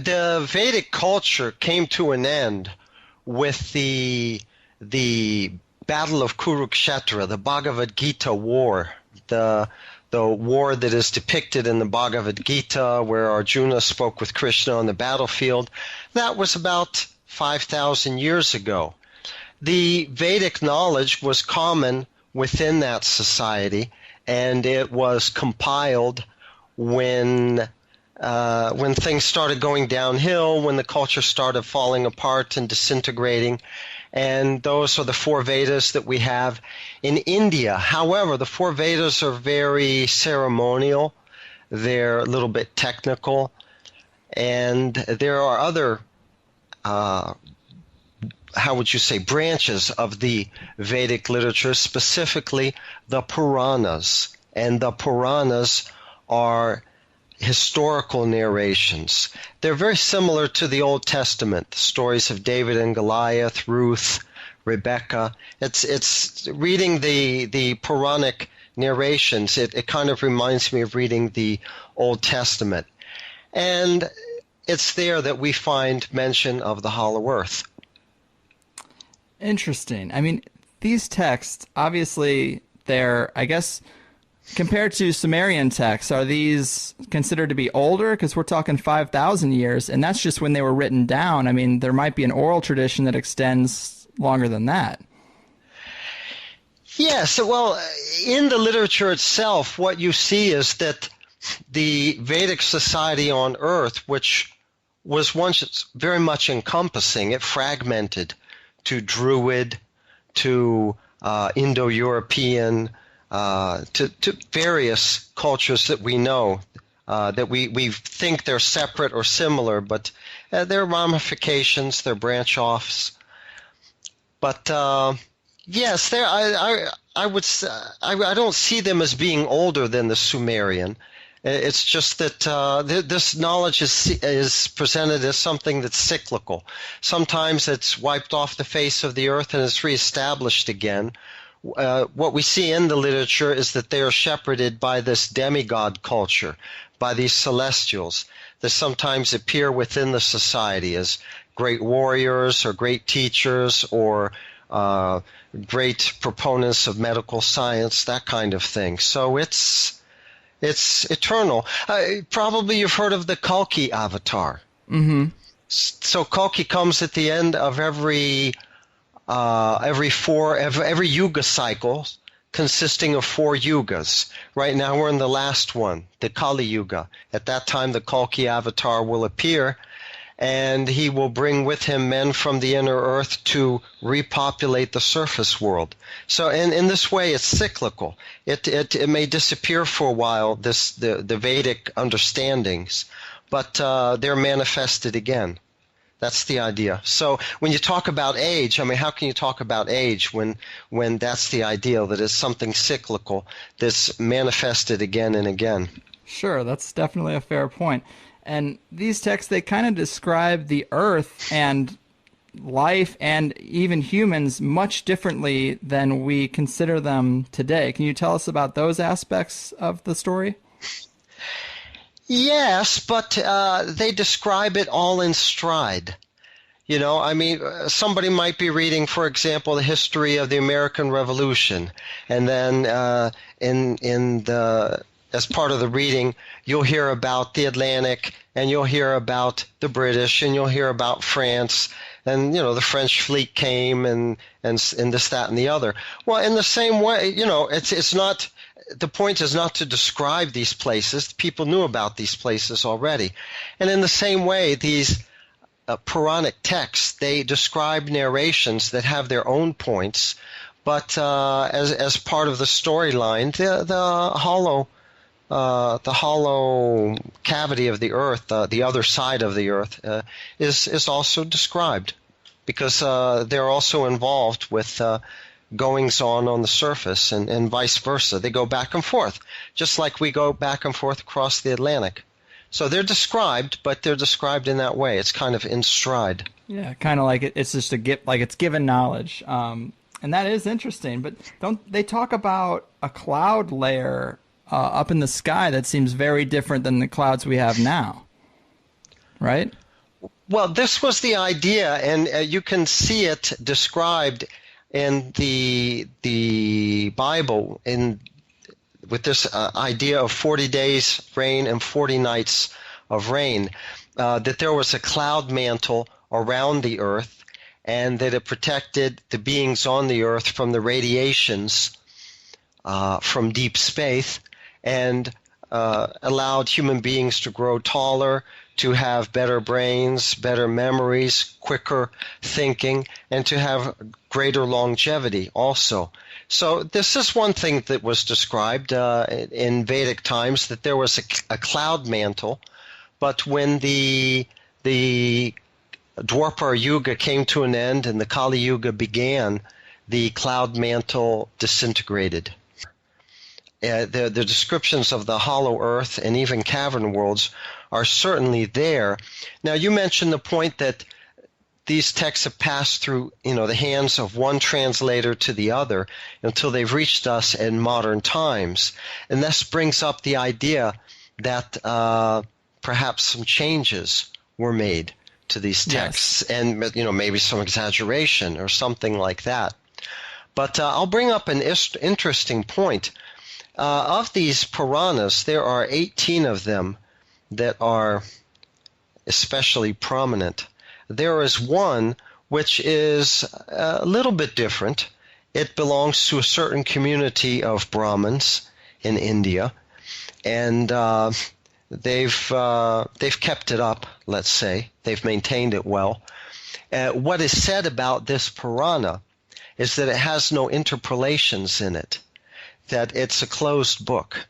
the Vedic culture came to an end with the Battle of Kurukshetra, the Bhagavad Gita war, the war that is depicted in the Bhagavad Gita, where Arjuna spoke with Krishna on the battlefield. That was about 5,000 years ago. The Vedic knowledge was common within that society, and it was compiled when things started going downhill, when the culture started falling apart and disintegrating. And those are the four Vedas that we have in India. However, the four Vedas are very ceremonial. They're a little bit technical. And there are other, how would you say, branches of the Vedic literature, specifically the Puranas. And the Puranas are historical narrations. They're very similar to the Old Testament, the stories of David and Goliath, Ruth, Rebecca. It's reading the Puranic narrations. It kind of reminds me of reading the Old Testament. And it's there that we find mention of the Hollow Earth. Interesting. I mean, these texts, obviously, they're, I guess, compared to Sumerian texts, are these considered to be older? Because we're talking 5,000 years, and that's just when they were written down. I mean, there might be an oral tradition that extends longer than that. Yes, well, in the literature itself, what you see is that the Vedic society on Earth, which was once very much encompassing, it fragmented to Druid, to Indo-European, to various cultures that we know, that we think they're separate or similar, but they're ramifications, they're branch-offs. But yes, I don't see them as being older than the Sumerian. It's just that this knowledge is presented as something that's cyclical. Sometimes it's wiped off the face of the earth and it's reestablished again. What we see in the literature is that they are shepherded by this demigod culture, by these celestials that sometimes appear within the society as great warriors or great teachers or great proponents of medical science, that kind of thing. So it's eternal. Probably you've heard of the Kalki avatar. Mm-hmm. So Kalki comes at the end of every yuga cycle, consisting of 4 yugas. Right now we're in the last one, the Kali Yuga. At that time the Kalki avatar will appear, and he will bring with him men from the inner earth to repopulate the surface world. So in this way it's cyclical. It may disappear for a while, the Vedic understandings, but they're manifested again. That's the idea. So when you talk about age, I mean, how can you talk about age when that's the ideal, that it's something cyclical that's manifested again and again? Sure, that's definitely a fair point. And these texts, they kind of describe the earth and life and even humans much differently than we consider them today. Can you tell us about those aspects of the story? Yes, but they describe it all in stride. You know, I mean, somebody might be reading, for example, the history of the American Revolution, and then as part of the reading, you'll hear about the Atlantic, and you'll hear about the British, and you'll hear about France, and the French fleet came, and this, that, and the other. Well, in the same way, it's not. The point is not to describe these places. People knew about these places already. And in the same way, these Puranic texts, they describe narrations that have their own points, but as part of the storyline, the hollow cavity of the earth, the other side of the earth, is also described, because they're also involved with goings-on the surface, and vice versa. They go back and forth, just like we go back and forth across the Atlantic. So they're described, but they're described in that way. It's kind of in stride. Yeah, kind of like it's just it's given knowledge. And that is interesting. But don't they talk about a cloud layer up in the sky that seems very different than the clouds we have now, right? Well, this was the idea, and you can see it described in the Bible in with this idea of 40 days rain and 40 nights of rain, that there was a cloud mantle around the earth, and that it protected the beings on the earth from the radiations from deep space, and allowed human beings to grow taller, to have better brains, better memories, quicker thinking, and to have greater longevity also. So this is one thing that was described in Vedic times, that there was a cloud mantle, but when the Dwapara Yuga came to an end and the Kali Yuga began, the cloud mantle disintegrated. The descriptions of the hollow earth and even cavern worlds are certainly there. Now, you mentioned the point that these texts have passed through, the hands of one translator to the other until they've reached us in modern times. And this brings up the idea that perhaps some changes were made to these texts, yes, and maybe some exaggeration or something like that. But I'll bring up an interesting point. Of these Puranas, there are 18 of them that are especially prominent. There is one which is a little bit different. It belongs to a certain community of Brahmins in India, and they've kept it up, let's say. They've maintained it well. What is said about this Purana is that it has no interpolations in it, that it's a closed book.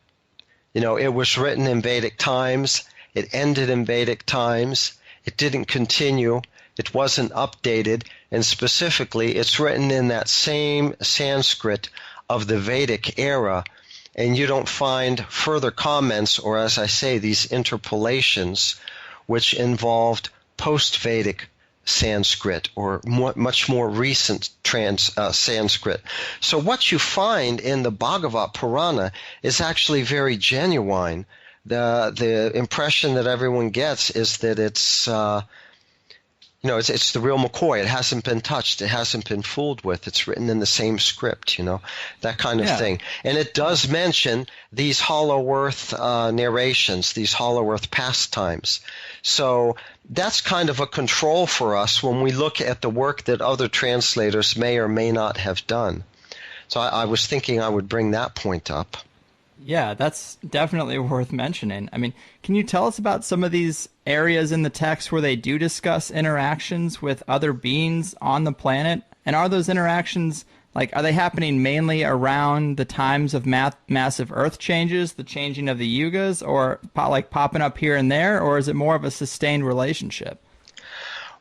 It was written in Vedic times. It ended in Vedic times. It didn't continue. It wasn't updated. And specifically, it's written in that same Sanskrit of the Vedic era. And you don't find further comments, or as I say, these interpolations, which involved post-Vedic Sanskrit or much more recent Sanskrit. So what you find in the Bhagavad Purana is actually very genuine. The impression that everyone gets is that it's it's the real McCoy. It hasn't been touched. It hasn't been fooled with. It's written in the same script, that kind of thing. And it does mention these hollow earth narrations, these hollow earth pastimes. So that's kind of a control for us when we look at the work that other translators may or may not have done. So I was thinking I would bring that point up. Yeah, that's definitely worth mentioning. I mean, can you tell us about some of these areas in the text where they do discuss interactions with other beings on the planet? And are those interactions, are they happening mainly around the times of massive Earth changes, the changing of the yugas, or popping up here and there, or is it more of a sustained relationship?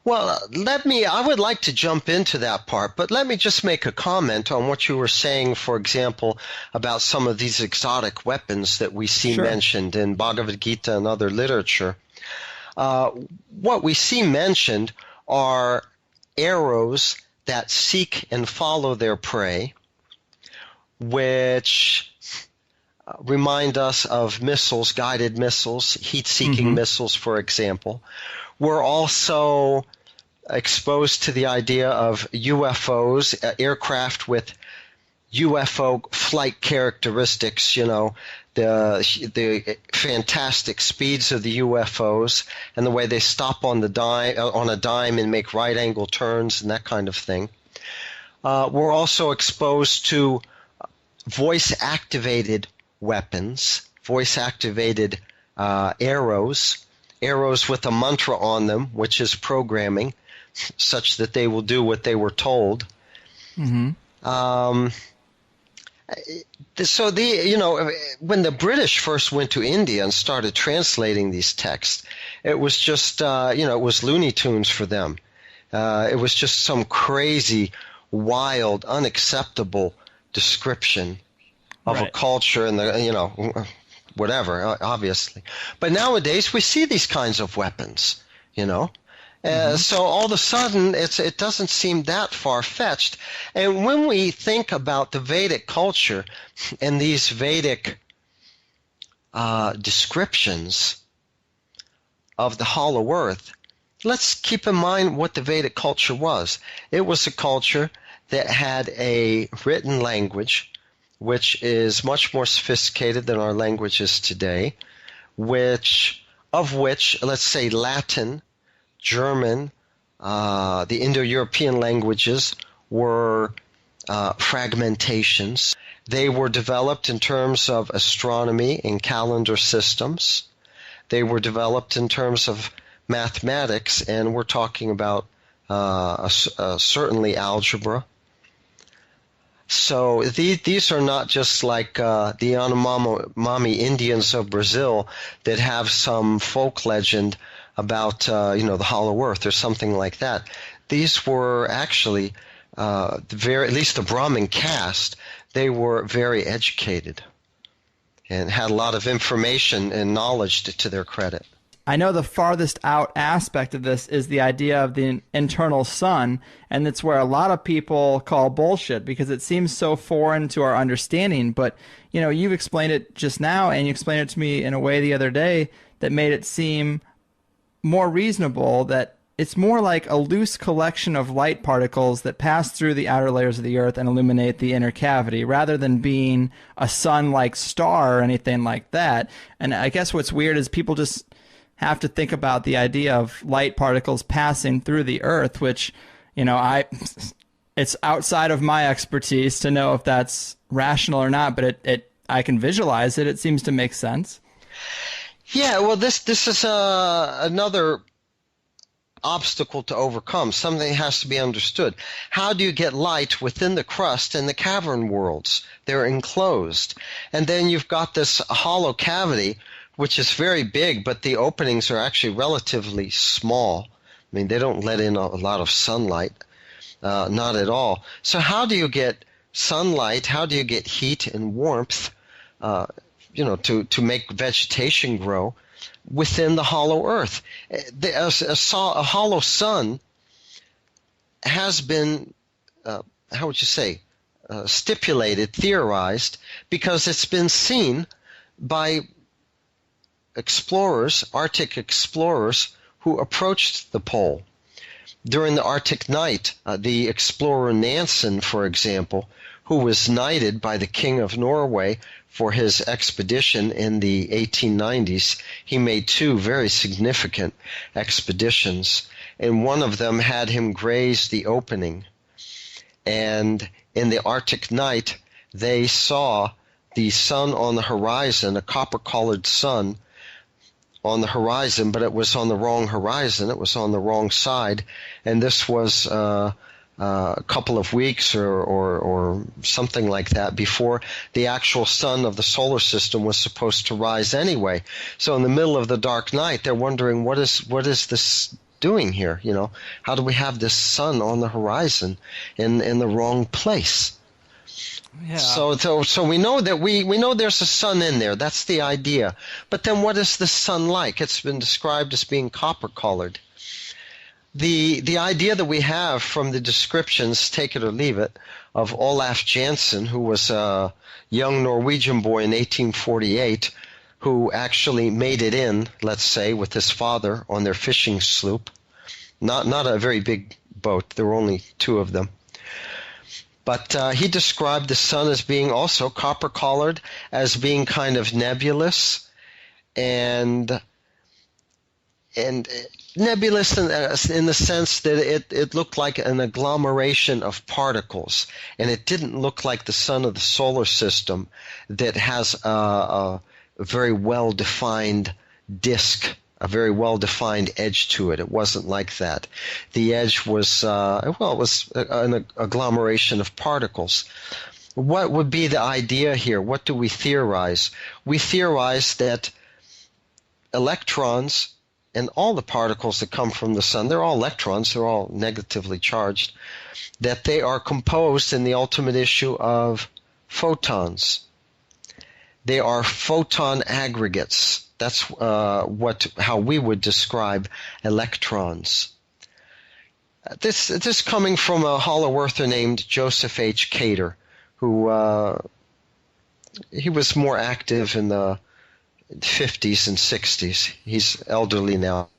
Well, I would like to jump into that part, but let me just make a comment on what you were saying, for example, about some of these exotic weapons that we see mentioned in Bhagavad Gita and other literature. What we see mentioned are arrows that seek and follow their prey, which remind us of missiles, guided missiles, heat-seeking missiles, for example. We're also exposed to the idea of UFOs, aircraft with UFO flight characteristics, the fantastic speeds of the UFOs and the way they stop on a dime and make right-angle turns and that kind of thing. We're also exposed to voice-activated weapons, voice-activated arrows with a mantra on them, which is programming, such that they will do what they were told. Mm-hmm. So when the British first went to India and started translating these texts, it was just, it was Looney Tunes for them. It was just some crazy, wild, unacceptable description of a culture and whatever, obviously. But nowadays we see these kinds of weapons, So all of a sudden it doesn't seem that far-fetched. And when we think about the Vedic culture and these Vedic descriptions of the hollow earth, let's keep in mind what the Vedic culture was. It was a culture that had a written language, which is much more sophisticated than our languages today, which, let's say, Latin, German, the Indo-European languages were fragmentations. They were developed in terms of astronomy and calendar systems. They were developed in terms of mathematics, and we're talking about certainly algebra. So these are not just like the Yanomami Indians of Brazil that have some folk legend about the Hollow Earth or something like that. These were actually at least the Brahmin caste. They were very educated and had a lot of information and knowledge to their credit. I know the farthest out aspect of this is the idea of the internal sun, and it's where a lot of people call bullshit because it seems so foreign to our understanding. But, you've explained it just now, and you explained it to me in a way the other day that made it seem more reasonable, that it's more like a loose collection of light particles that pass through the outer layers of the Earth and illuminate the inner cavity, rather than being a sun-like star or anything like that. And I guess what's weird is people just have to think about the idea of light particles passing through the Earth, which, it's outside of my expertise to know if that's rational or not, but I can visualize it. It seems to make sense. Yeah, well, this is another obstacle to overcome, something that has to be understood. How do you get light within the crust and the cavern worlds? They're enclosed. And then you've got this hollow cavity, which is very big, but the openings are actually relatively small. I mean, they don't let in a lot of sunlight, not at all. So how do you get sunlight? How do you get heat and warmth, to make vegetation grow within the hollow earth? A hollow sun has been, stipulated, theorized, because it's been seen by explorers, Arctic explorers, who approached the pole. During the Arctic night, the explorer Nansen, for example, who was knighted by the King of Norway for his expedition in the 1890s, he made two very significant expeditions, and one of them had him graze the opening. And in the Arctic night, they saw the sun on the horizon, a copper-colored sun, on the horizon, but it was on the wrong horizon. It was on the wrong side, and this was a couple of weeks or something like that before the actual sun of the solar system was supposed to rise anyway. So in the middle of the dark night, they're wondering, what is this doing here? How do we have this sun on the horizon in the wrong place? Yeah. So we know that we know there's a sun in there. That's the idea. But then what is the sun like? It's been described as being copper-colored. The idea that we have from the descriptions, take it or leave it, of Olaf Jansen, who was a young Norwegian boy in 1848, who actually made it in, let's say, with his father on their fishing sloop. Not a very big boat. There were only two of them. But he described the sun as being also copper-colored, as being kind of nebulous, and nebulous in the sense that it looked like an agglomeration of particles, and it didn't look like the sun of the solar system that has a very well-defined disk, a very well-defined edge to it. It wasn't like that. The edge was, it was an agglomeration of particles. What would be the idea here? What do we theorize? We theorize that electrons and all the particles that come from the sun, they're all electrons, they're all negatively charged, that they are composed in the ultimate issue of photons. They are photon aggregates. That's how we would describe electrons. This coming from a hollow earther named Joseph H. Cater, who he was more active in the 50s and 60s. He's elderly now.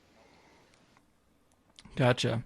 Gotcha.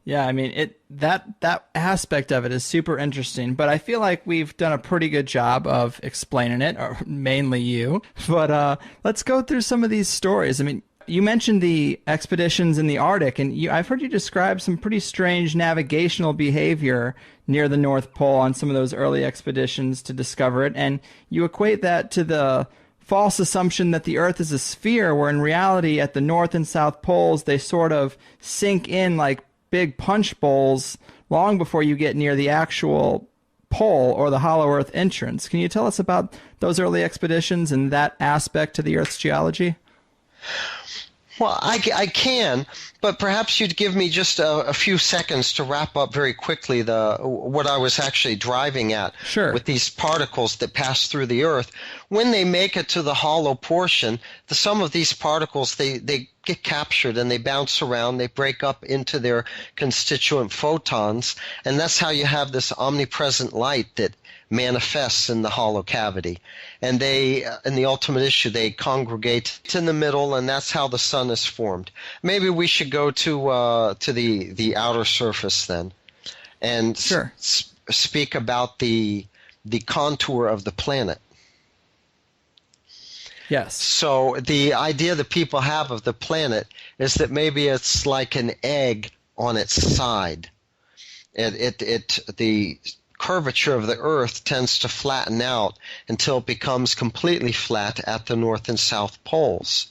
Yeah, I mean that aspect of it is super interesting, but I feel like we've done a pretty good job of explaining it, or mainly you. But let's go through some of these stories. I mean, you mentioned the expeditions in the Arctic, and I've heard you describe some pretty strange navigational behavior near the North Pole on some of those early expeditions to discover it, and you equate that to the false assumption that the Earth is a sphere, where in reality at the North and South Poles they sort of sink in like big punch bowls long before you get near the actual pole or the hollow Earth entrance. Can you tell us about those early expeditions and that aspect to the Earth's geology? Well, I can, but perhaps you'd give me just a few seconds to wrap up very quickly what I was actually driving at. Sure. With these particles that pass through the Earth. When they make it to the hollow portion, some of these particles, they get captured and they bounce around, they break up into their constituent photons, and that's how you have this omnipresent light that manifests in the hollow cavity. And they, in the ultimate issue, they congregate in the middle, and that's how the sun is formed. Maybe we should go to the outer surface then, and Sure. speak about the contour of the planet. Yes. So the idea that people have of the planet is that maybe it's like an egg on its side. The curvature of the Earth tends to flatten out until it becomes completely flat at the North and South poles.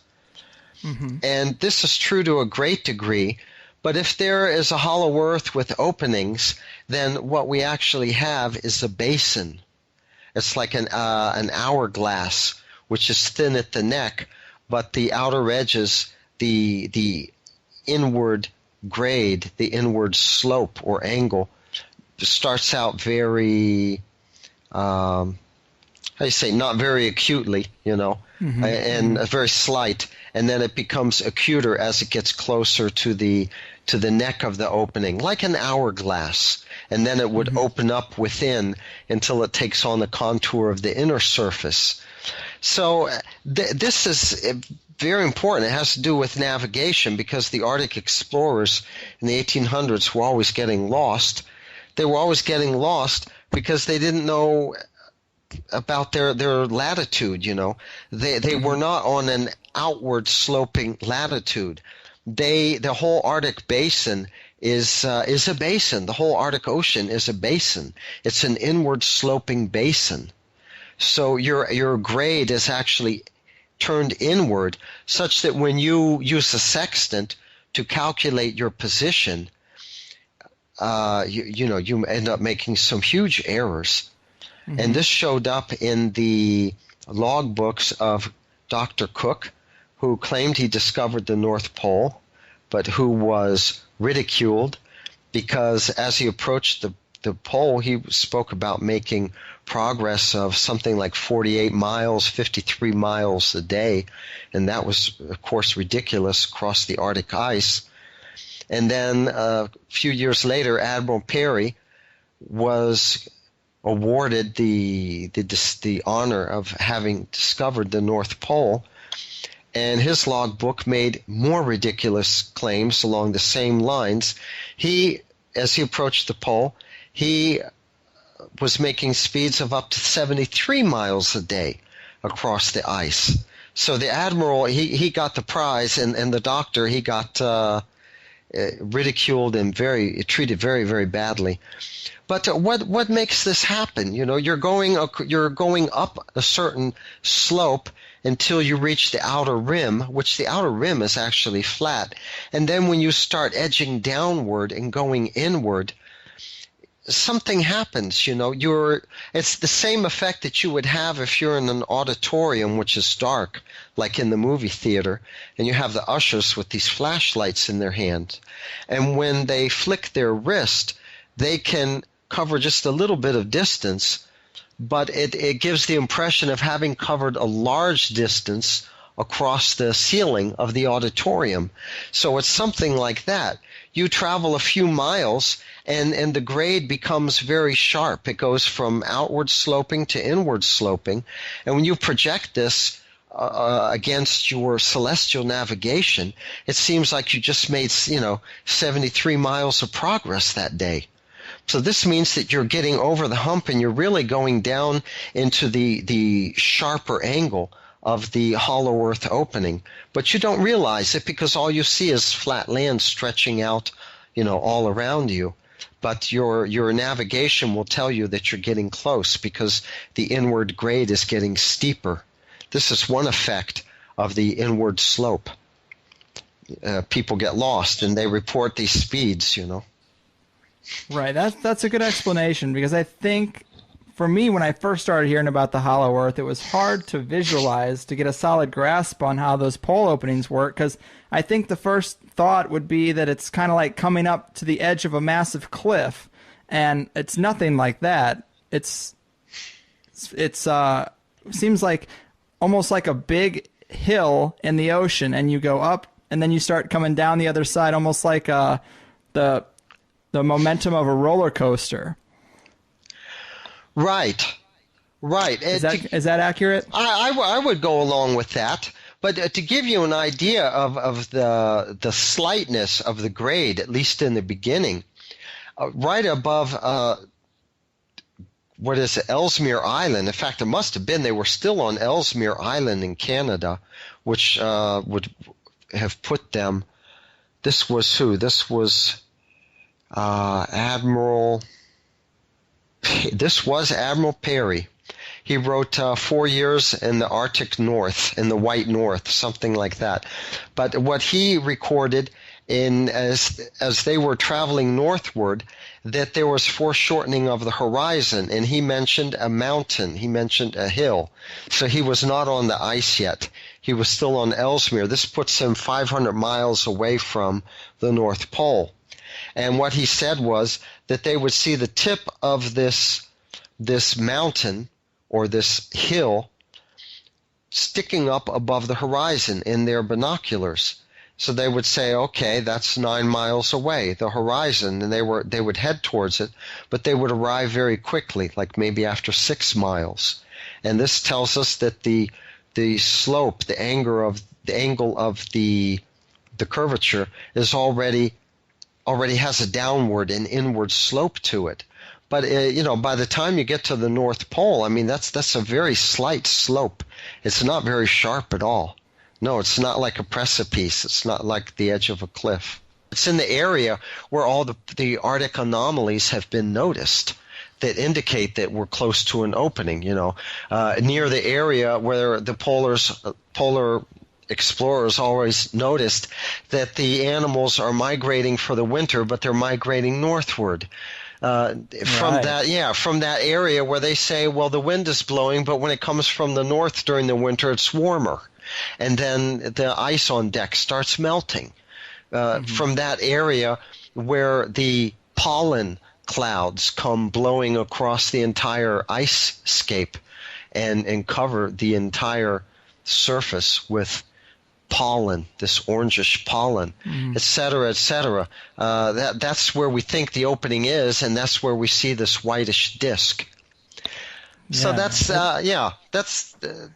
Mm-hmm. And this is true to a great degree, but if there is a hollow Earth with openings, then what we actually have is a basin. It's like an hourglass, which is thin at the neck, but the outer edges, the inward grade, the inward slope or angle, starts out very, how do you say, not very acutely, mm-hmm. and very slight, and then it becomes acuter as it gets closer to the neck of the opening, like an hourglass, and then it would mm-hmm. open up within until it takes on the contour of the inner surface. So this is very important. It has to do with navigation, because the Arctic explorers in the 1800s were always getting lost. They were always getting lost because they didn't know about their latitude, They were not on an outward sloping latitude. The whole Arctic basin is a basin. The whole Arctic Ocean is a basin. It's an inward sloping basin. So your grade is actually turned inward, such that when you use a sextant to calculate your position, you end up making some huge errors. Mm-hmm. And this showed up in the logbooks of Dr. Cook, who claimed he discovered the North Pole, but who was ridiculed because as he approached the pole, he spoke about making progress of something like 48 miles, 53 miles a day, and that was, of course, ridiculous across the Arctic ice. And then a few years later, Admiral Peary was awarded the honor of having discovered the North Pole, and his logbook made more ridiculous claims along the same lines. As he approached the pole, he was making speeds of up to 73 miles a day across the ice. So the admiral, he got the prize, and the doctor, he got ridiculed and treated very, very badly. But what makes this happen? You're going up a certain slope until you reach the outer rim, which the outer rim is actually flat. And then when you start edging downward and going inward, something happens. It's the same effect that you would have if you're in an auditorium which is dark, like in the movie theater, and you have the ushers with these flashlights in their hand. And when they flick their wrist, they can cover just a little bit of distance, but it gives the impression of having covered a large distance across the ceiling of the auditorium. So it's something like that. You travel a few miles, and the grade becomes very sharp. It goes from outward sloping to inward sloping. And when you project this against your celestial navigation, it seems like you just made 73 miles of progress that day. So this means that you're getting over the hump and you're really going down into the sharper angle of the hollow earth opening. But you don't realize it because all you see is flat land stretching out, all around you. But your navigation will tell you that you're getting close because the inward grade is getting steeper. This is one effect of the inward slope. People get lost and they report these speeds, Right. That's a good explanation, because I think for me, when I first started hearing about the hollow earth, it was hard to visualize, to get a solid grasp on how those pole openings work, because I think the first thought would be that it's kind of like coming up to the edge of a massive cliff, and it's nothing like that. It's seems like almost like a big hill in the ocean, and you go up and then you start coming down the other side, almost like the momentum of a roller coaster. Right. Is that accurate? I would go along with that. But to give you an idea of the slightness of the grade, at least in the beginning, right above Ellesmere Island. In fact, it must have been they were still on Ellesmere Island in Canada, which would have put them. This was who? This was Admiral. This was Admiral Peary. He wrote 4 years in the Arctic North, in the White North, something like that. But what he recorded as they were traveling northward, that there was foreshortening of the horizon, and he mentioned a mountain, he mentioned a hill. So he was not on the ice yet. He was still on Ellesmere. This puts him 500 miles away from the North Pole. And what he said was that they would see the tip of this mountain or this hill sticking up above the horizon in their binoculars. So they would say, okay, that's 9 miles away, the horizon, and they would head towards it, but they would arrive very quickly, like maybe after 6 miles. And this tells us that the slope, the angle of the curvature is already has a downward and inward slope to it. But by the time you get to the North Pole, I mean that's a very slight slope. It's not very sharp at all. No, it's not like a precipice. It's not like the edge of a cliff. It's in the area where all the Arctic anomalies have been noticed that indicate that we're close to an opening. Near the area where the polar explorers always noticed that the animals are migrating for the winter, but they're migrating northward. From that area where they say, well, the wind is blowing, but when it comes from the north during the winter, it's warmer. And then the ice on deck starts melting. From that area where the pollen clouds come blowing across the entire ice scape and cover the entire surface with pollen, this orangish pollen, et cetera, et cetera. That's where we think the opening is, and that's where we see this whitish disk. Yeah. So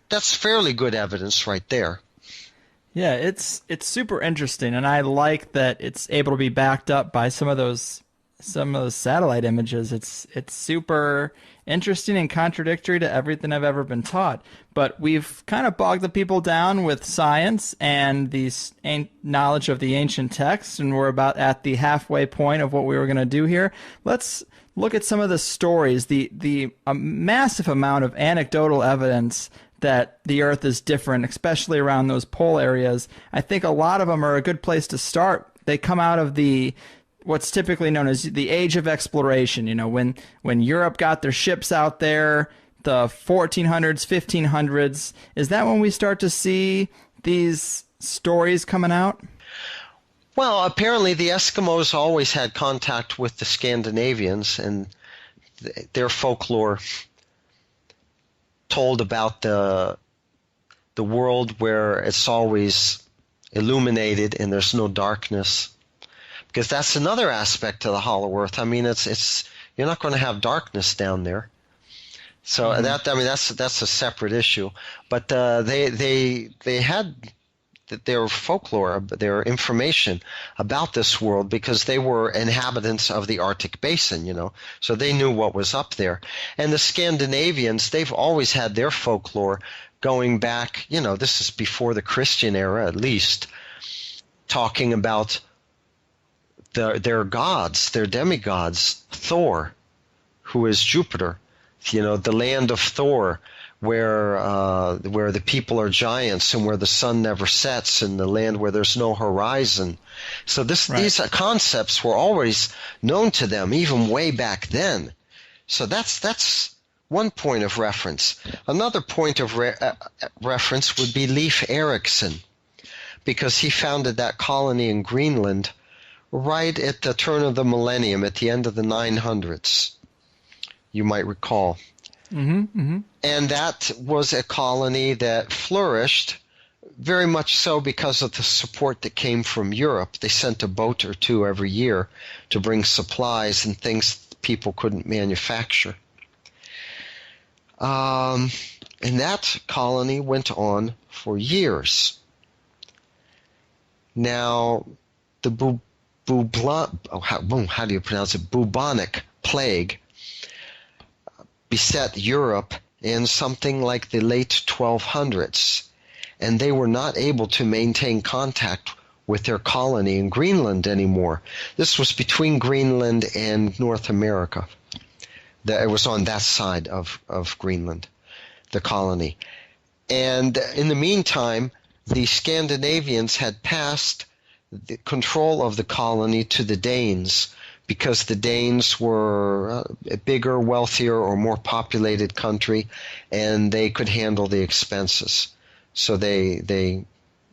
that's fairly good evidence right there. Yeah, it's super interesting, and I like that it's able to be backed up by some of those satellite images. It's super interesting and contradictory to everything I've ever been taught. But we've kind of bogged the people down with science and the knowledge of the ancient texts, and we're about at the halfway point of what we were going to do here. Let's look at some of the stories, the massive amount of anecdotal evidence that the Earth is different, especially around those pole areas. I think a lot of them are a good place to start. They come out of what's typically known as the age of exploration. When Europe got their ships out there, the 1400s, 1500s, is that when we start to see these stories coming out? Well, apparently the Eskimos always had contact with the Scandinavians, and their folklore told about the world where it's always illuminated and there's no darkness. Because that's another aspect to the hollow earth. I mean, it's you're not going to have darkness down there. So that's a separate issue. But they had their folklore, their information about this world because they were inhabitants of the Arctic Basin, so they knew what was up there. And the Scandinavians, they've always had their folklore going back, this is before the Christian era at least, talking about their gods, their demigods, Thor, who is Jupiter, the land of Thor, where the people are giants and where the sun never sets, and the land where there's no horizon. So these concepts were always known to them, even way back then. So that's one point of reference. Another point of reference would be Leif Erikson, because he founded that colony in Greenland right at the turn of the millennium, at the end of the 900s, you might recall. And that was a colony that flourished very much so because of the support that came from Europe. They sent a boat or two every year to bring supplies and things people couldn't manufacture. And that colony went on for years. Now, the bubonic plague beset Europe in something like the late 1200s, and they were not able to maintain contact with their colony in Greenland anymore. This was between Greenland and North America. It was on that side of Greenland, the colony. And in the meantime, the Scandinavians had passed the control of the colony to the Danes, because the Danes were a bigger, wealthier, or more populated country, and they could handle the expenses. So they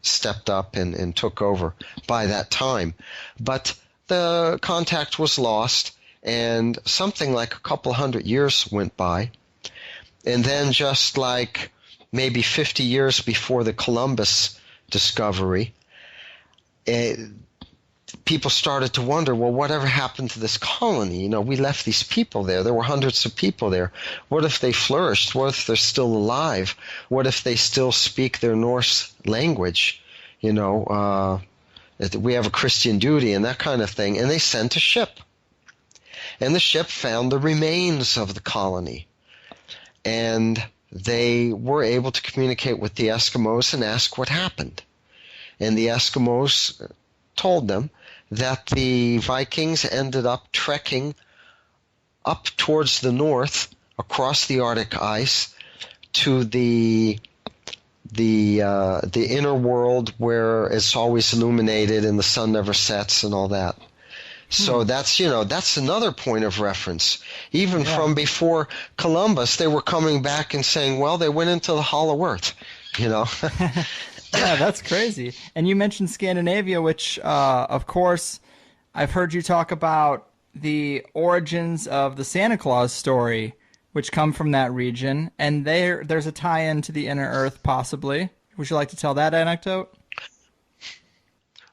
stepped up and took over by that time. But the contact was lost, and something like a couple hundred years went by. And then just like maybe 50 years before the Columbus discovery, people started to wonder, well, whatever happened to this colony? We left these people there. There were hundreds of people there. What if they flourished? What if they're still alive? What if they still speak their Norse language? We have a Christian duty and that kind of thing. And they sent a ship. And the ship found the remains of the colony. And they were able to communicate with the Eskimos and ask what happened. And the Eskimos told them that the Vikings ended up trekking up towards the north across the Arctic ice to the inner world where it's always illuminated and the sun never sets and all that. So that's another point of reference. Even from before Columbus, they were coming back and saying, well, they went into the Hollow Earth, Yeah, that's crazy. And you mentioned Scandinavia, which, of course, I've heard you talk about the origins of the Santa Claus story, which come from that region. And there's a tie-in to the Inner Earth, possibly. Would you like to tell that anecdote?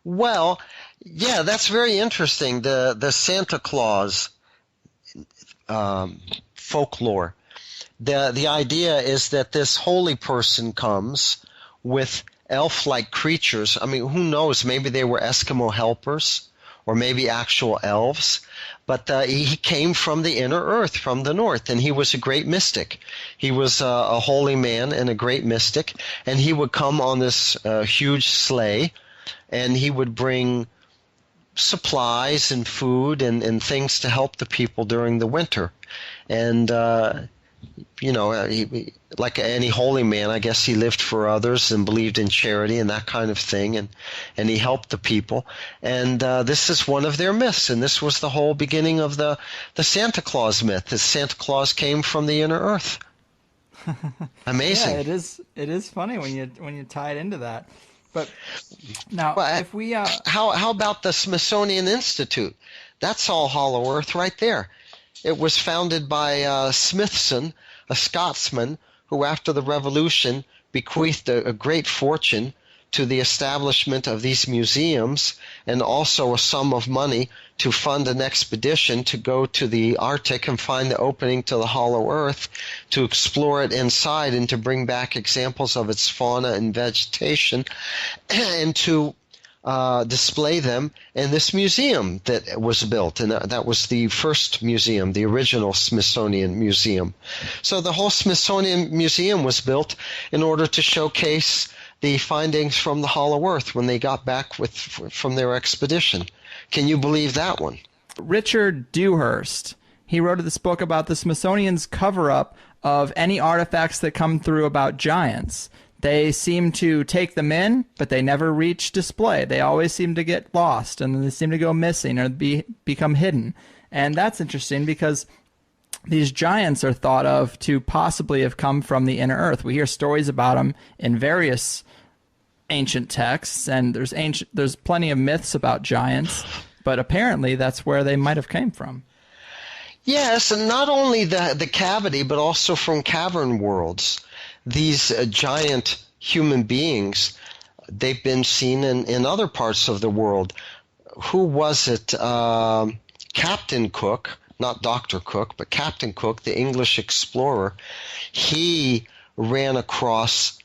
Well, yeah, that's very interesting. The Santa Claus folklore. The idea is that this holy person comes with elf-like creatures. I mean, who knows? Maybe they were Eskimo helpers or maybe actual elves. But he came from the inner earth, from the north, and he was a great mystic. He was a holy man and a great mystic, and he would come on this huge sleigh, and he would bring supplies and food and things to help the people during the winter. And he, like any holy man, I guess he lived for others and believed in charity and that kind of thing, and he helped the people. And this is one of their myths, and this was the whole beginning of the Santa Claus myth. That Santa Claus came from the inner earth. Amazing. Yeah, it is funny when you tie it into that. But now, if we how about the Smithsonian Institute? That's all Hollow Earth right there. It was founded by Smithson, a Scotsman, who after the Revolution bequeathed a great fortune to the establishment of these museums and also a sum of money to fund an expedition to go to the Arctic and find the opening to the hollow earth, to explore it inside and to bring back examples of its fauna and vegetation, and to display them in this museum that was built. And that was the first museum, the original Smithsonian Museum. So the whole Smithsonian Museum was built in order to showcase the findings from the hollow earth when they got back from their expedition. Can you believe that one? Richard Dewhurst, he wrote this book about the Smithsonian's cover-up of any artifacts that come through about giants. They seem to take them in, but they never reach display. They always seem to get lost, and they seem to go missing or become hidden. And that's interesting because these giants are thought of to possibly have come from the inner earth. We hear stories about them in various ancient texts, and there's plenty of myths about giants, but apparently that's where they might have came from. Yes, and not only the cavity, but also from cavern worlds. These giant human beings, they've been seen in other parts of the world. Who was it? Captain Cook, not Dr. Cook, but Captain Cook, the English explorer. He ran across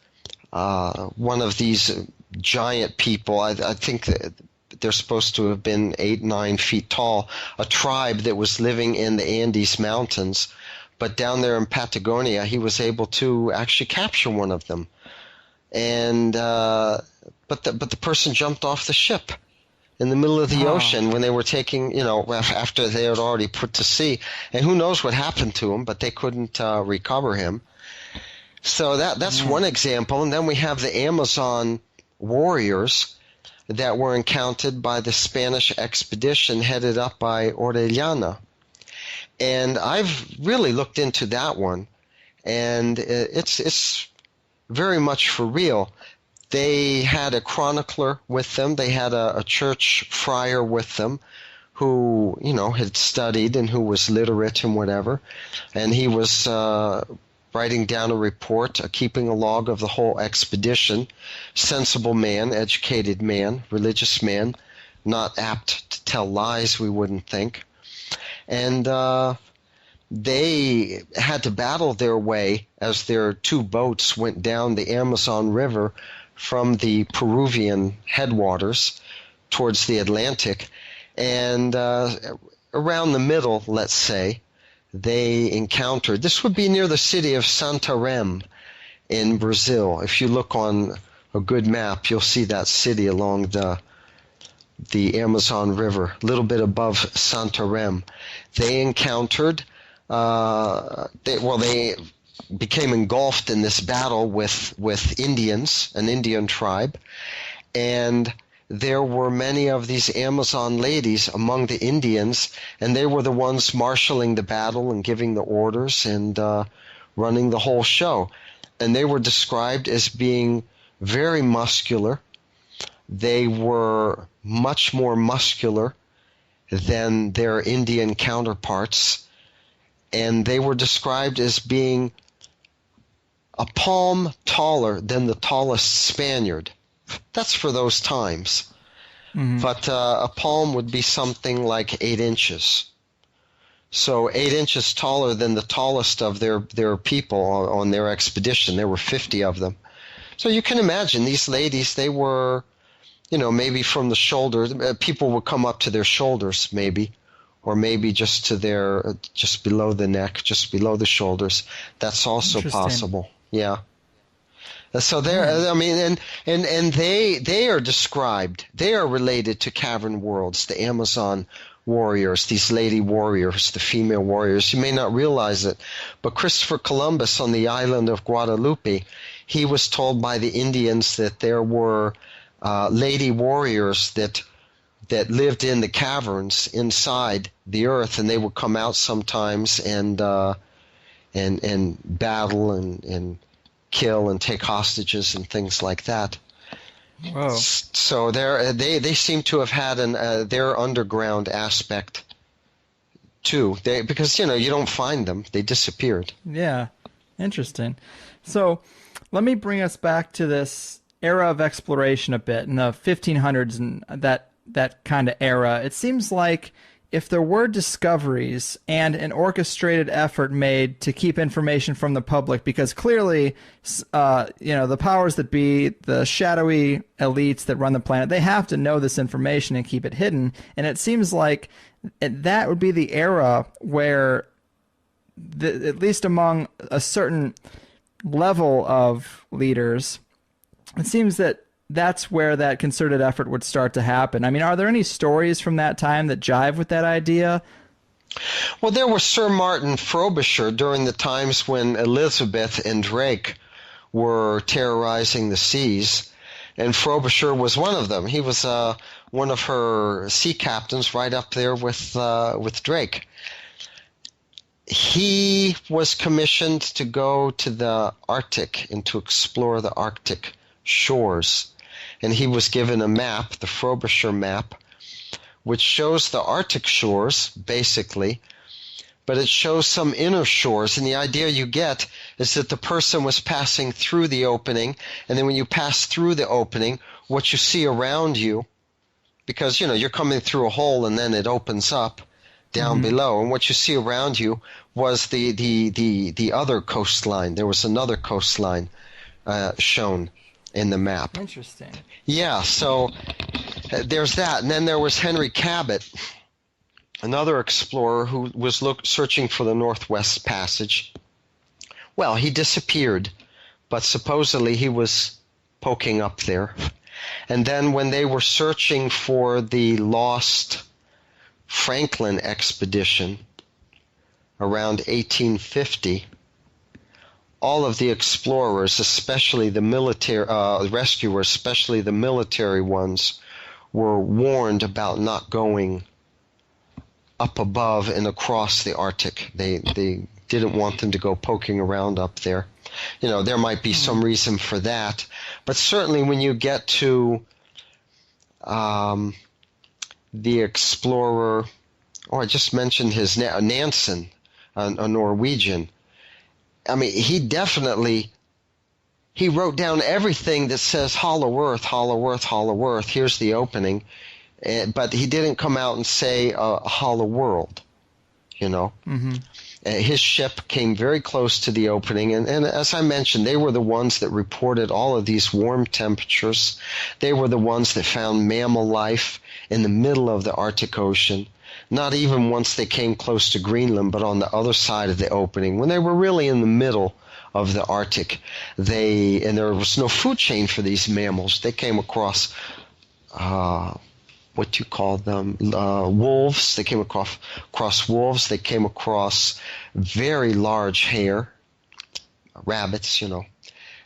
one of these giant people. I think that they're supposed to have been 8-9 feet tall, a tribe that was living in the Andes Mountains. But down there in Patagonia, he was able to actually capture one of them. And but the person jumped off the ship in the middle of the ocean when they were taking, after they had already put to sea. And who knows what happened to him, but they couldn't recover him. So that's one example. And then we have the Amazon warriors that were encountered by the Spanish expedition headed up by Orellana. And I've really looked into that one, and it's very much for real. They had a chronicler with them. They had a church friar with them who, had studied and who was literate and whatever. And he was writing down a report, keeping a log of the whole expedition. Sensible man, educated man, religious man, not apt to tell lies, we wouldn't think. And they had to battle their way as their two boats went down the Amazon River from the Peruvian headwaters towards the Atlantic. And around the middle, let's say, they encountered, this would be near the city of Santarém in Brazil. If you look on a good map, you'll see that city along the Amazon River, a little bit above Santarém. They encountered, they became engulfed in this battle with Indians, an Indian tribe, and there were many of these Amazon ladies among the Indians, and they were the ones marshaling the battle and giving the orders and running the whole show. And they were described as being very muscular. They were much more muscular than their Indian counterparts, and they were described as being a palm taller than the tallest Spaniard. That's for those times. Mm-hmm. But a palm would be something like 8 inches. So 8 inches taller than the tallest of their people on their expedition. There were 50 of them. So you can imagine these ladies, they were, maybe from the shoulders. People would come up to their shoulders, maybe, or maybe just to just below the neck, just below the shoulders. That's also possible. Yeah. So and they are described. They are related to cavern worlds, the Amazon warriors, these lady warriors, the female warriors. You may not realize it, but Christopher Columbus on the island of Guadalupe, he was told by the Indians that there were lady warriors that lived in the caverns inside the earth, and they would come out sometimes and battle and kill and take hostages and things like that. Whoa. So they seem to have had their underground aspect too. Because you don't find them; they disappeared. Yeah, interesting. So let me bring us back to this era of exploration a bit, in the 1500s and that kind of era, it seems like if there were discoveries and an orchestrated effort made to keep information from the public, because clearly, the powers that be, the shadowy elites that run the planet, they have to know this information and keep it hidden. And it seems like that would be the era where, at least among a certain level of leaders, it seems that that's where that concerted effort would start to happen. I mean, are there any stories from that time that jive with that idea? Well, there was Sir Martin Frobisher during the times when Elizabeth and Drake were terrorizing the seas, and Frobisher was one of them. He was one of her sea captains right up there with Drake. He was commissioned to go to the Arctic and to explore the Arctic shores. And he was given a map, the Frobisher map, which shows the Arctic shores, basically, but it shows some inner shores. And the idea you get is that the person was passing through the opening, and then when you pass through the opening, what you see around you, because, you're coming through a hole and then it opens up down below, and what you see around you was the other coastline. There was another coastline shown in the map. Interesting. Yeah, so there's that. And then there was Henry Cabot, another explorer who was searching for the Northwest Passage. Well, he disappeared, but supposedly he was poking up there. And then when they were searching for the lost Franklin expedition around 1850, all of the explorers, especially the military rescuers, especially the military ones, were warned about not going up above and across the Arctic. They didn't want them to go poking around up there. There might be some reason for that, but certainly when you get to the explorer, I just mentioned his Nansen, a Norwegian. I mean, he wrote down everything that says hollow earth, hollow earth, hollow earth. Here's the opening. But he didn't come out and say a hollow world, His ship came very close to the opening. And as I mentioned, they were the ones that reported all of these warm temperatures. They were the ones that found mammal life in the middle of the Arctic Ocean. Not even once they came close to Greenland, but on the other side of the opening. When they were really in the middle of the Arctic, and there was no food chain for these mammals. They came across, what do you call them, wolves. They came across wolves. They came across very large hare, rabbits,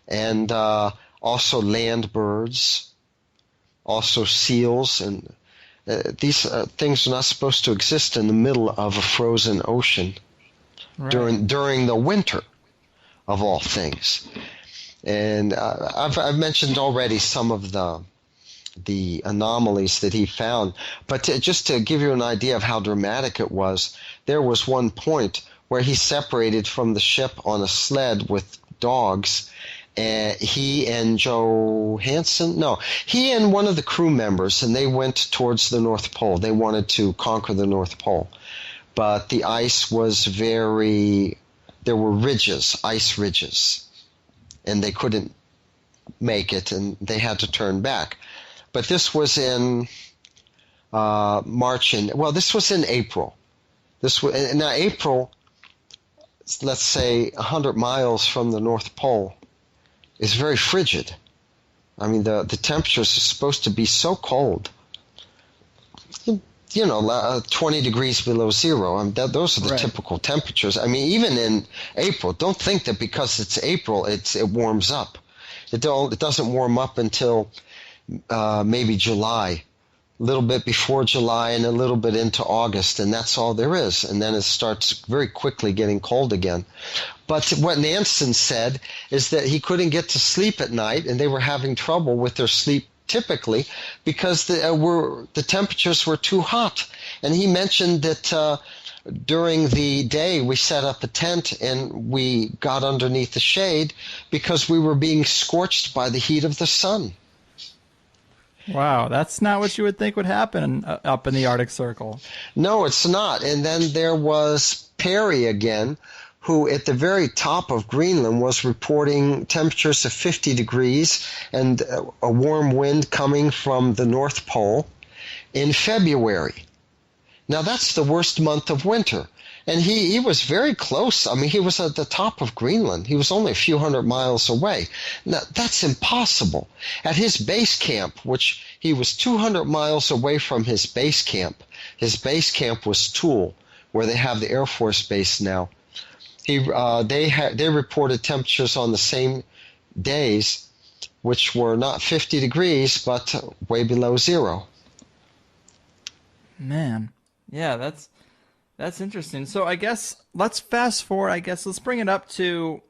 and also land birds, also seals, and these things are not supposed to exist in the middle of a frozen ocean during the winter, of all things. And I've mentioned already some of the anomalies that he found, but just to give you an idea of how dramatic it was, there was one point where he separated from the ship on a sled with dogs. He and he and one of the crew members, and they went towards the North Pole. They wanted to conquer the North Pole. But the ice was there were ridges, ice ridges, and they couldn't make it, and they had to turn back. But this was in this was in April. Now April, let's say 100 miles from the North Pole, is very frigid. I mean, the temperatures are supposed to be so cold. 20 degrees below zero. I mean, those are the typical temperatures. I mean, even in April, don't think that because it's April, it warms up. It doesn't warm up until maybe July, a little bit before July and a little bit into August, and that's all there is. And then it starts very quickly getting cold again. But what Nansen said is that he couldn't get to sleep at night, and they were having trouble with their sleep typically because the temperatures were too hot. And he mentioned that during the day we set up a tent and we got underneath the shade because we were being scorched by the heat of the sun. Wow, that's not what you would think would happen up in the Arctic Circle. No, it's not. And then there was Perry again, who at the very top of Greenland was reporting temperatures of 50 degrees and a warm wind coming from the North Pole in February. Now that's the worst month of winter. And he was very close. I mean, he was at the top of Greenland. He was only a few hundred miles away. Now, that's impossible. At his base camp, which he was 200 miles away from his base camp was Toul, where they have the Air Force base now. They reported temperatures on the same days, which were not 50 degrees, but way below zero. Man, yeah, that's interesting. So I guess let's fast forward. Let's bring it up to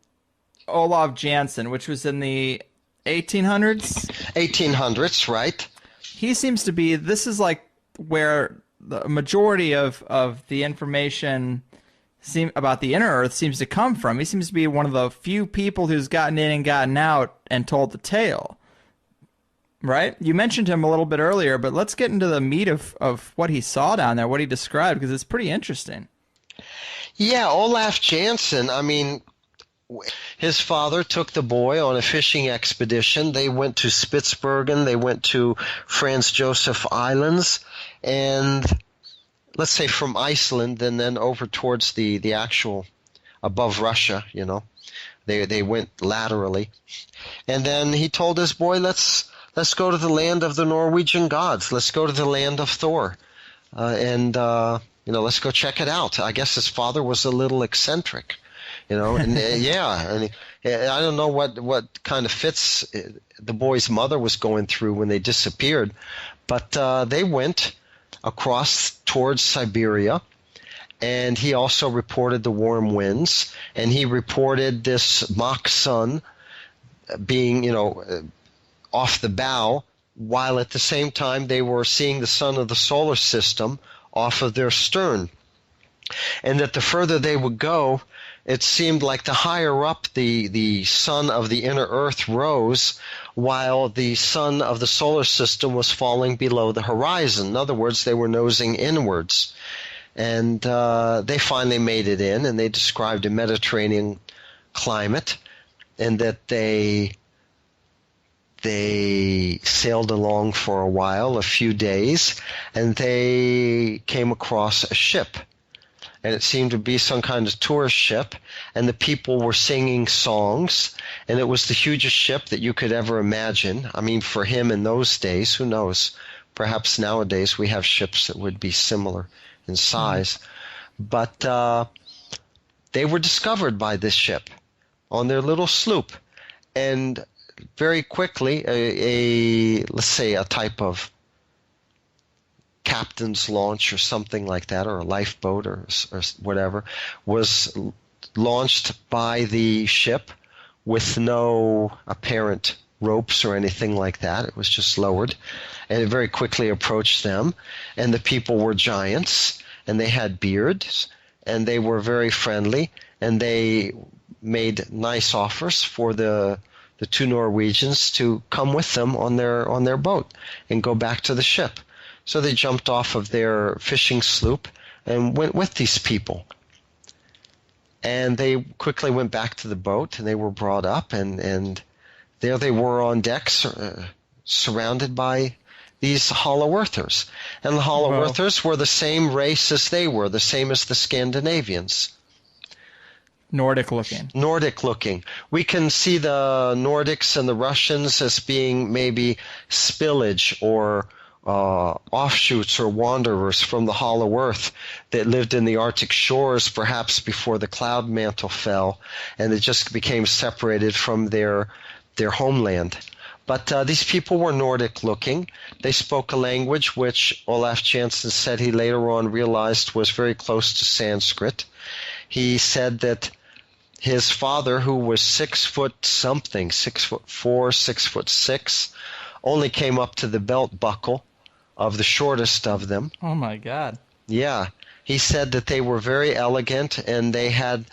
Olaf Jansen, which was in the 1800s. 1800s, right? He seems to be. This is like where the majority of the information about the inner Earth seems to come from. He seems to be one of the few people who's gotten in and gotten out and told the tale. Right? You mentioned him a little bit earlier, but let's get into the meat of what he saw down there, what he described, because it's pretty interesting. Yeah, Olaf Jansen, I mean, his father took the boy on a fishing expedition. They went to Spitsbergen, they went to Franz Josef Islands, and let's say from Iceland and then over towards the actual above Russia, you know. They went laterally. And then he told his boy, let's go to the land of the Norwegian gods. Let's go to the land of Thor. Let's go check it out. I guess his father was a little eccentric, you know. And I don't know what kind of fits the boy's mother was going through when they disappeared. But they went across towards Siberia. And he also reported the warm winds. And he reported this mock sun being, off the bow, while at the same time they were seeing the sun of the solar system off of their stern. And that the further they would go, it seemed like the higher up the sun of the inner Earth rose, while the sun of the solar system was falling below the horizon. In other words, they were nosing inwards. And they finally made it in, and they described a Mediterranean climate, and that they sailed along for a while, a few days, and they came across a ship. And it seemed to be some kind of tourist ship, and the people were singing songs, and it was the hugest ship that you could ever imagine. I mean, for him in those days, who knows? Perhaps nowadays we have ships that would be similar in size. But they were discovered by this ship on their little sloop. And very quickly, let's say a type of captain's launch or something like that, or a lifeboat or whatever, was launched by the ship with no apparent ropes or anything like that. It was just lowered, and it very quickly approached them. And the people were giants, and they had beards, and they were very friendly, and they made nice offers for the two Norwegians to come with them on their boat and go back to the ship. So they jumped off of their fishing sloop and went with these people. And they quickly went back to the boat, and they were brought up, and there they were on deck, surrounded by these Hollow Earthers. And the Hollow Earthers were the same race as they were, the same as the Scandinavians. Nordic looking. We can see the Nordics and the Russians as being maybe spillage or offshoots or wanderers from the Hollow Earth that lived in the Arctic shores perhaps before the cloud mantle fell, and it just became separated from their homeland. But these people were Nordic looking. They spoke a language which Olaf Jansen said he later on realized was very close to Sanskrit. He said that his father, who was 6 foot something, 6'4", 6'6", only came up to the belt buckle of the shortest of them. Oh my God. Yeah. He said that they were very elegant and they had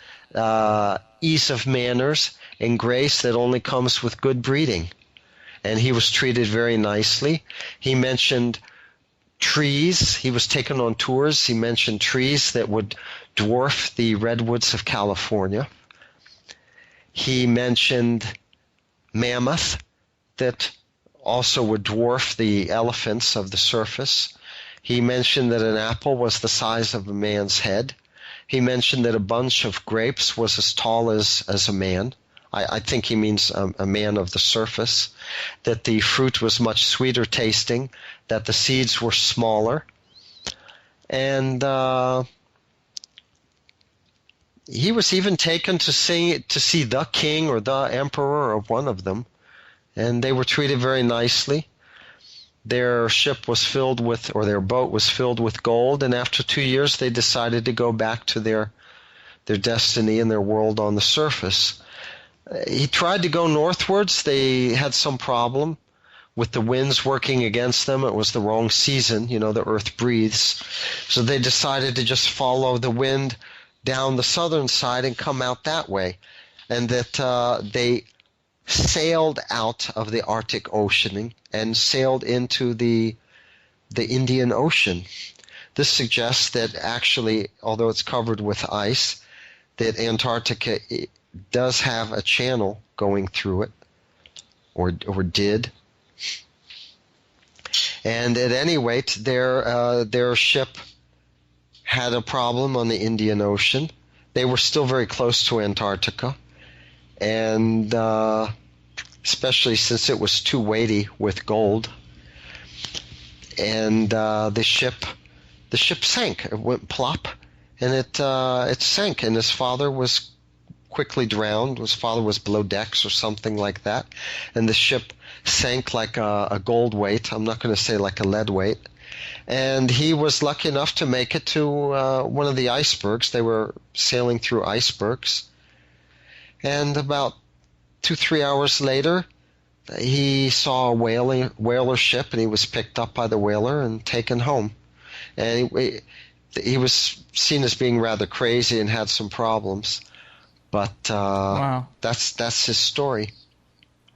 ease of manners and grace that only comes with good breeding. And he was treated very nicely. He mentioned trees. He was taken on tours. He mentioned trees that would dwarf the redwoods of California. He mentioned mammoth that also would dwarf the elephants of the surface. He mentioned that an apple was the size of a man's head. He mentioned that a bunch of grapes was as tall as a man. I think he means a man of the surface. That the fruit was much sweeter tasting. That the seeds were smaller. And he was even taken to see the king or the emperor of one of them. And they were treated very nicely. Their ship was filled with, or their boat was filled with gold, and after 2 years they decided to go back to their destiny and their world on the surface. He tried to go northwards. They had some problem with the winds working against them. It was the wrong season. The earth breathes. So they decided to just follow the wind down the southern side and come out that way. And that they sailed out of the Arctic Ocean and sailed into the Indian Ocean. This suggests that actually, although it's covered with ice, that Antarctica does have a channel going through it, or did. And at any rate, their ship had a problem on the Indian Ocean. They were still very close to Antarctica, and especially since it was too weighty with gold. And the ship sank. It went plop, and it sank. And his father was quickly drowned. His father was below decks or something like that, and the ship sank like a gold weight. I'm not going to say like a lead weight. And he was lucky enough to make it to one of the icebergs. They were sailing through icebergs, and about 2-3 hours later, he saw a whaler ship, and he was picked up by the whaler and taken home. And he was seen as being rather crazy and had some problems. But wow. That's his story.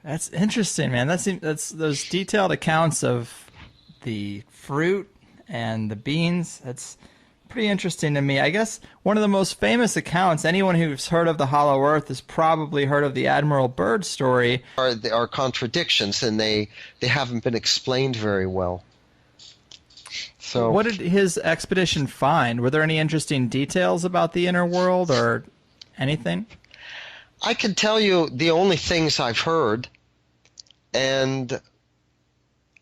That's interesting, man. That's those detailed accounts of the fruit and the beans. That's pretty interesting to me. I guess one of the most famous accounts, anyone who's heard of the Hollow Earth has probably heard of the Admiral Byrd story. There are contradictions, and they haven't been explained very well. So, what did his expedition find? Were there any interesting details about the inner world or anything? I can tell you the only things I've heard, and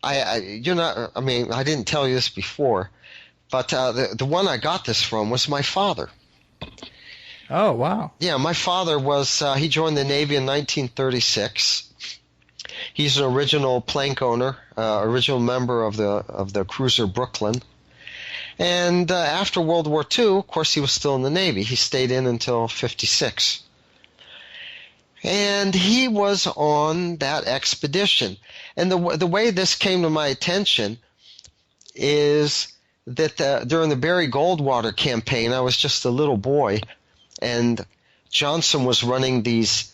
I didn't tell you this before, but the one I got this from was my father. Oh, wow. Yeah, my father was, he joined the Navy in 1936. He's an original plank owner, original member of the cruiser Brooklyn. And after World War II, of course, he was still in the Navy. He stayed in until 56. And he was on that expedition. And the way this came to my attention is that during the Barry Goldwater campaign, I was just a little boy, and Johnson was running these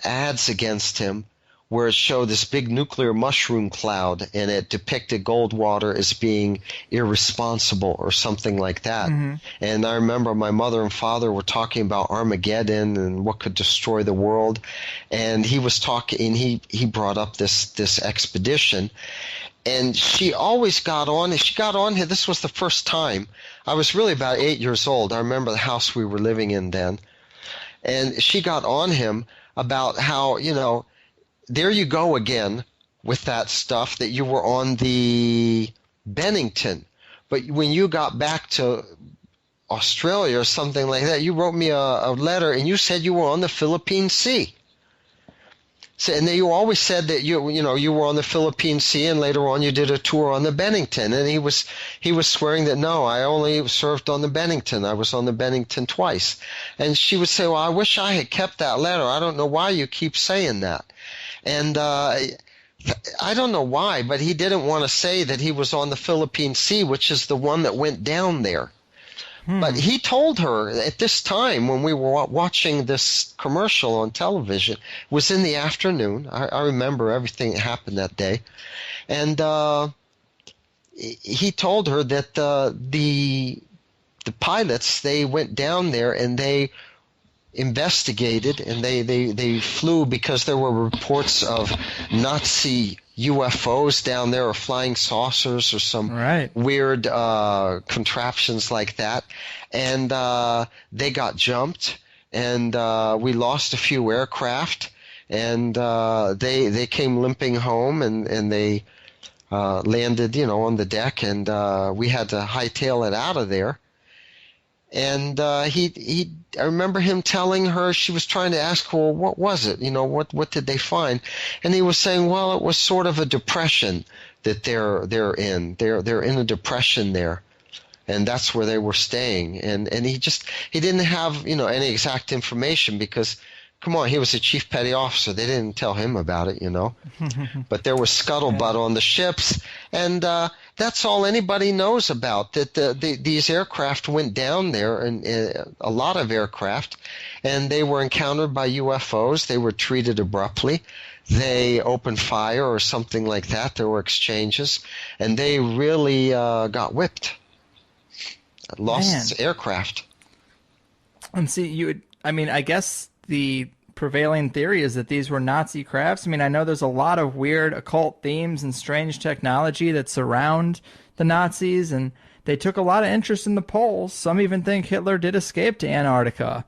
ads against him where it showed this big nuclear mushroom cloud, and it depicted Goldwater as being irresponsible or something like that. Mm-hmm. And I remember my mother and father were talking about Armageddon and what could destroy the world, and he was talking. He brought up this expedition, and she always got on. She got on. This was the first time. I was really about 8 years old. I remember the house we were living in then, and she got on him about how, there you go again with that stuff, that you were on the Bennington. But when you got back to Australia or something like that, you wrote me a letter and you said you were on the Philippine Sea. So, and then you always said that you were on the Philippine Sea, and later on you did a tour on the Bennington. And he was swearing that, no, I only served on the Bennington. I was on the Bennington twice. And she would say, well, I wish I had kept that letter. I don't know why you keep saying that. And I don't know why, but he didn't want to say that he was on the Philippine Sea, which is the one that went down there. But he told her at this time when we were watching this commercial on television, it was in the afternoon. I remember everything that happened that day. And he told her that the pilots, they went down there and they investigated, and they flew because there were reports of Nazi UFOs down there, or flying saucers, or some weird contraptions like that. And they got jumped, and we lost a few aircraft, and they came limping home, and they landed, on the deck, and we had to hightail it out of there. And I remember him telling her, she was trying to ask, well, what was it? What did they find? And he was saying, well, it was sort of a depression that they're in. They're in a depression there, and that's where they were staying. And he didn't have any exact information because, come on, he was a chief petty officer. They didn't tell him about it, But there was scuttlebutt on the ships, and that's all anybody knows about, that these aircraft went down there, and a lot of aircraft, and they were encountered by UFOs. They were treated abruptly. They opened fire or something like that. There were exchanges, and they really got whipped. Lost aircraft. And see, I guess the prevailing theory is that these were Nazi crafts. I know there's a lot of weird occult themes and strange technology that surround the Nazis, and they took a lot of interest in the poles. Some even think Hitler did escape to Antarctica.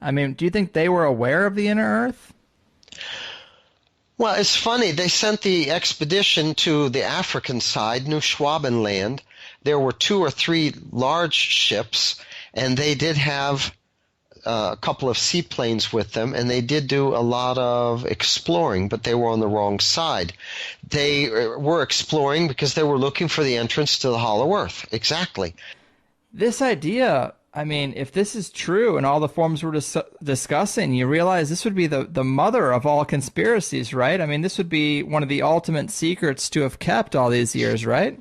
Do you think they were aware of the inner Earth? Well, it's funny. They sent the expedition to the African side, New Schwabenland. There were 2 or 3 large ships, and they did have a couple of seaplanes with them, and they did do a lot of exploring, but they were on the wrong side. They were exploring because they were looking for the entrance to the Hollow Earth. Exactly. This idea, if this is true and all the forms we're discussing, you realize this would be the mother of all conspiracies, right? This would be one of the ultimate secrets to have kept all these years, right?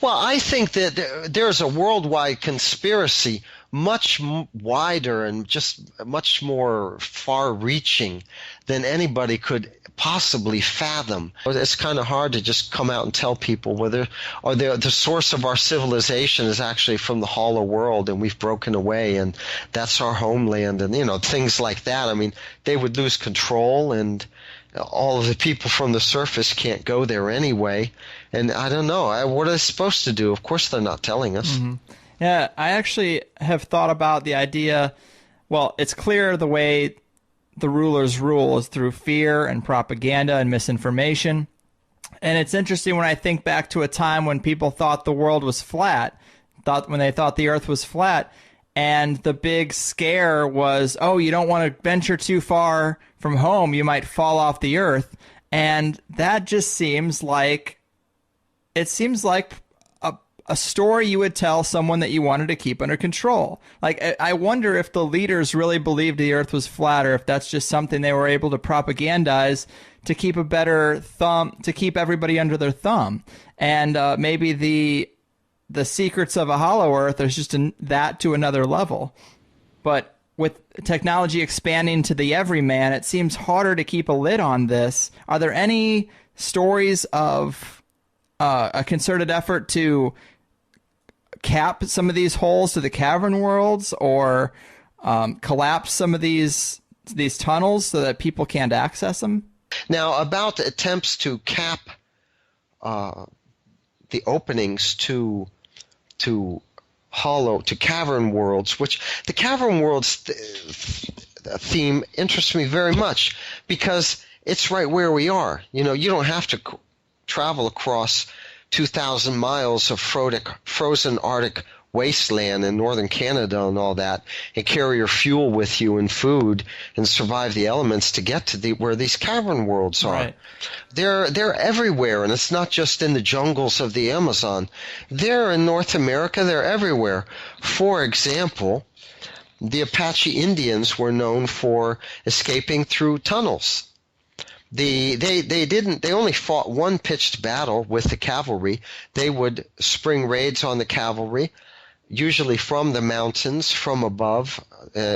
Well, I think that there's a worldwide conspiracy much wider and just much more far-reaching than anybody could possibly fathom. It's kind of hard to just come out and tell people whether the source of our civilization is actually from the hollow world and we've broken away and that's our homeland, and things like that. They would lose control, and all of the people from the surface can't go there anyway. And I don't know. What are they supposed to do? Of course they're not telling us. Mm-hmm. Yeah, I actually have thought about the idea, well, it's clear the way the rulers rule is through fear and propaganda and misinformation. And it's interesting when I think back to a time when people thought the world was flat, when they thought the earth was flat, and the big scare was, oh, you don't want to venture too far from home, you might fall off the earth. And that just seems like a story you would tell someone that you wanted to keep under control. I wonder if the leaders really believed the earth was flat, or if that's just something they were able to propagandize to keep a better thumb, to keep everybody under their thumb. And maybe the secrets of a hollow earth is just that to another level. But with technology expanding to the everyman, it seems harder to keep a lid on this. Are there any stories of a concerted effort to cap some of these holes to the cavern worlds, or collapse some of these tunnels so that people can't access them? Now, about attempts to cap the openings to cavern worlds, which the cavern worlds theme interests me very much because it's right where we are. You don't have to travel across 2,000 miles of frozen Arctic wasteland in northern Canada and all that, and carry your fuel with you and food and survive the elements to get to where these cavern worlds are. Right. They're everywhere, and it's not just in the jungles of the Amazon. They're in North America. They're everywhere. For example, the Apache Indians were known for escaping through tunnels. They only fought one pitched battle with the cavalry. They would spring raids on the cavalry, usually from the mountains, from above,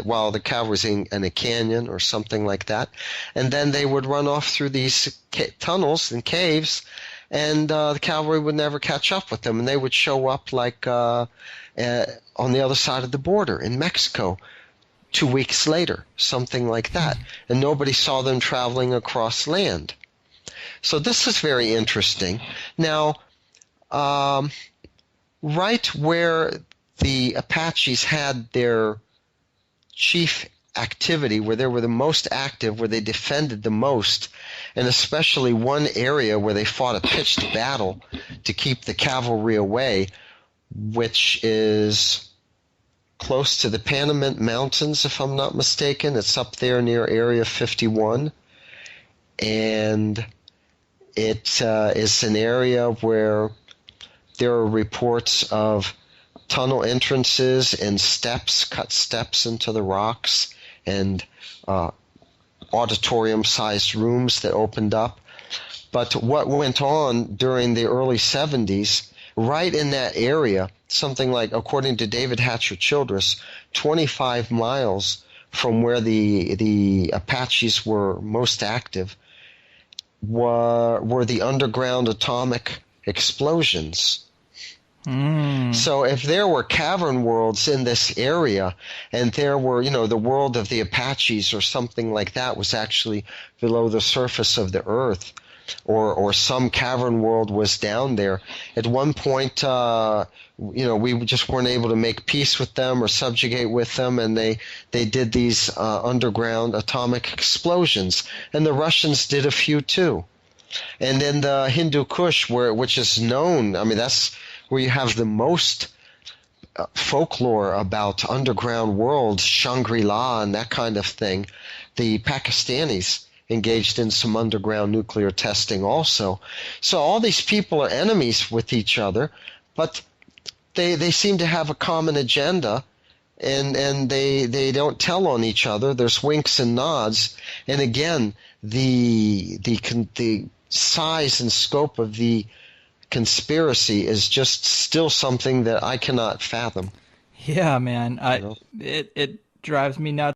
while the cavalry's in a canyon or something like that. And then they would run off through these tunnels and caves, and the cavalry would never catch up with them. And they would show up like on the other side of the border in Mexico 2 weeks later, something like that. And nobody saw them traveling across land. So this is very interesting. Now, right where the Apaches had their chief activity, where they were the most active, where they defended the most, and especially one area where they fought a pitched battle to keep the cavalry away, which is close to the Panamint Mountains, if I'm not mistaken. It's up there near Area 51, and it is an area where there are reports of tunnel entrances and steps, cut steps into the rocks, and auditorium-sized rooms that opened up. But what went on during the early 70s, right in that area, something like, according to David Hatcher Childress, 25 miles from where the Apaches were most active, were the underground atomic explosions. So if there were cavern worlds in this area, and there were, the world of the Apaches or something like that was actually below the surface of the earth, or some cavern world was down there, at one point, we just weren't able to make peace with them or subjugate with them, and they did these underground atomic explosions. And the Russians did a few too. And then the Hindu Kush, which is known, that's where you have the most folklore about underground worlds, Shangri-La and that kind of thing. The Pakistanis engaged in some underground nuclear testing also. So all these people are enemies with each other, but they seem to have a common agenda, and they don't tell on each other. There's winks and nods. And again, the size and scope of the conspiracy is just still something that I cannot fathom. Yeah, man. It drives me nuts.